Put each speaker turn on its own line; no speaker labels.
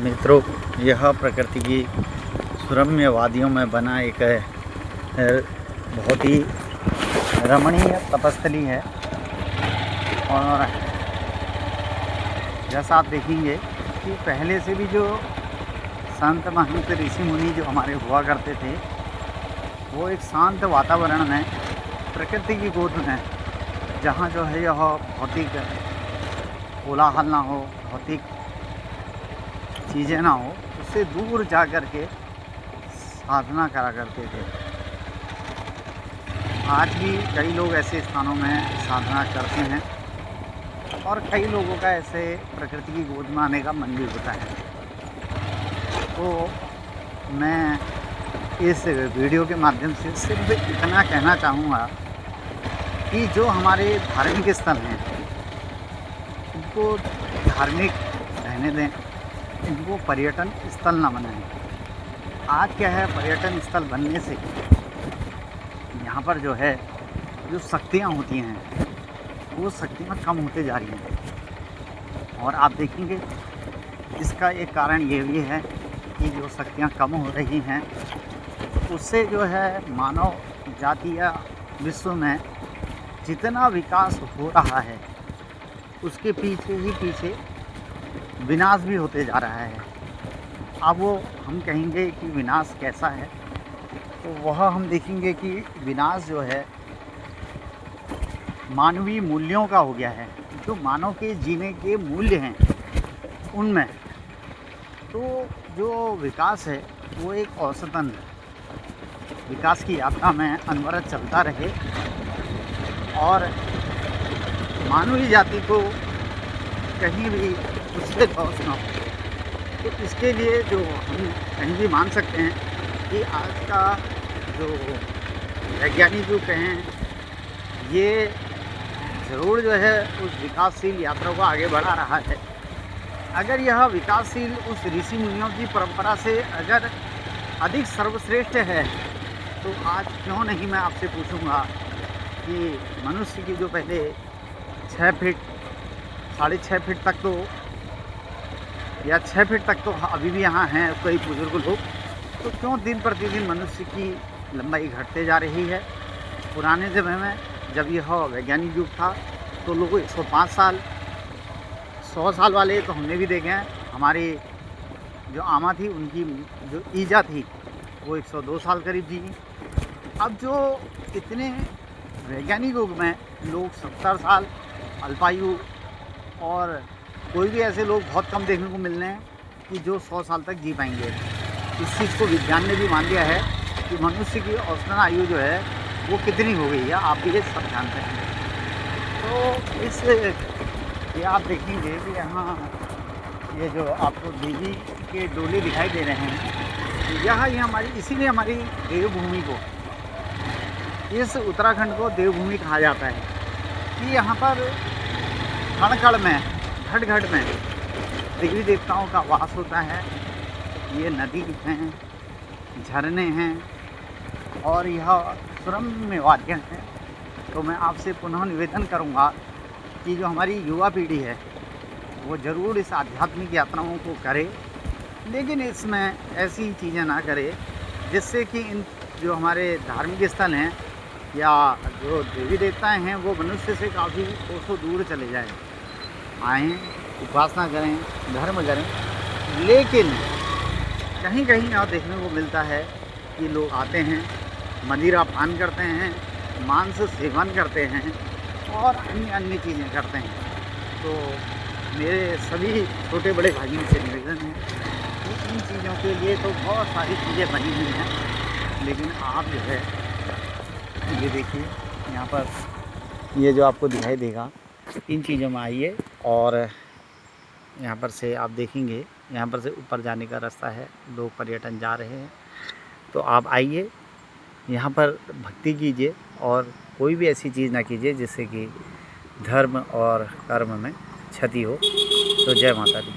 मित्रों, यह प्रकृति की सुरम्य वादियों में बना एक बहुत ही रमणीय तपस्थली है। और जैसा आप देखेंगे कि पहले से भी जो संत महंत ऋषि मुनि जो हमारे हुआ करते थे, वो एक शांत वातावरण में प्रकृति की गोद में, जहाँ जो है यह भौतिक कोलाहल ना हो, भौतिक चीज़ें ना हो, उससे दूर जा कर के साधना करा करते थे। आज भी कई लोग ऐसे स्थानों में साधना करते हैं और कई लोगों का ऐसे प्रकृति की गोद में आने का मन भी होता है। तो मैं इस वीडियो के माध्यम से सिर्फ इतना कहना चाहूँगा कि जो हमारे धार्मिक स्थल हैं, उनको धार्मिक रहने दें, इनको पर्यटन स्थल ना बनाएं। आज क्या है, पर्यटन स्थल बनने से यहाँ पर जो है जो शक्तियाँ होती हैं, वो शक्तियाँ कम होते जा रही हैं। और आप देखेंगे इसका एक कारण ये भी है कि जो शक्तियाँ कम हो रही हैं, उससे जो है मानव जाति या विश्व में जितना विकास हो रहा है, उसके पीछे ही पीछे विनाश भी होते जा रहा है। अब वो हम कहेंगे कि विनाश कैसा है, तो वह हम देखेंगे कि विनाश जो है मानवीय मूल्यों का हो गया है। जो मानव के जीने के मूल्य हैं उनमें, तो जो विकास है वो एक औसतन विकास की यात्रा में अनवरत चलता रहे और मानवीय जाति को कहीं भी उससे लॉस ना हो। तो इसके लिए जो हम कहीं भी मान सकते हैं कि आज का जो वैज्ञानिक युग हैं, ये ज़रूर जो है उस विकासशील यात्रा को आगे बढ़ा रहा है। अगर यह विकासशील उस ऋषि मुनियों की परंपरा से अगर अधिक सर्वश्रेष्ठ है, तो आज क्यों नहीं मैं आपसे पूछूंगा कि मनुष्य की जो पहले 6 फीट 6.5 फीट तक तो या 6 फीट तक तो अभी भी यहाँ हैं कई बुजुर्ग लोग, तो क्यों दिन प्रतिदिन मनुष्य की लंबाई घटते जा रही है। पुराने समय में जब यह वैज्ञानिक युग था तो लोग 105 साल 100 साल वाले तो हमने भी देखे हैं। हमारी जो आमा थी, उनकी जो ईजा थी, वो 102 साल करीब जी। अब जो इतने वैज्ञानिक युग में लोग 70 साल अल्पायु, और कोई भी ऐसे लोग बहुत कम देखने को मिल रहे हैं कि जो 100 साल तक जी पाएंगे। इस चीज़ को विज्ञान ने भी मान लिया है कि मनुष्य की औसतन आयु जो है वो कितनी हो गई है, आप भी ये सब जानते हैं। तो इस ये आप देखेंगे कि यहाँ ये जो आपको देवी के डोले दिखाई दे रहे हैं, यहाँ ये हमारी, इसीलिए हमारी देवभूमि को, इस उत्तराखंड को देवभूमि कहा जाता है कि यहाँ पर कण कण में, घट घट में देवी देवताओं का वास होता है। ये नदी हैं, झरने हैं और यह सुरम्य वादियाँ हैं। तो मैं आपसे पुनः निवेदन करूँगा कि जो हमारी युवा पीढ़ी है, वो ज़रूर इस आध्यात्मिक यात्राओं को करे, लेकिन इसमें ऐसी चीज़ें ना करे जिससे कि इन जो हमारे धार्मिक स्थल हैं या जो देवी देवताएं हैं, वो मनुष्य से काफ़ी कोसों दूर चले जाए। आएँ, उपासना करें, धर्म करें, लेकिन कहीं कहीं यहाँ देखने को मिलता है कि लोग आते हैं, मदिरा पान करते हैं, मांस सेवन करते हैं और अन्य अन्य चीज़ें करते हैं। तो मेरे सभी छोटे बड़े भाइयों से निवेदन है कि इन चीज़ों के लिए तो बहुत सारी चीज़ें बनी हुई हैं, लेकिन आप जो है ये देखिए, यहाँ पर ये जो आपको दिखाई देगा, इन चीज़ों में आइए और यहाँ पर से आप देखेंगे, यहाँ पर से ऊपर जाने का रास्ता है, लोग पर्यटन जा रहे हैं। तो आप आइए, यहाँ पर भक्ति कीजिए और कोई भी ऐसी चीज़ ना कीजिए जिससे कि धर्म और कर्म में क्षति हो। तो जय माता दी।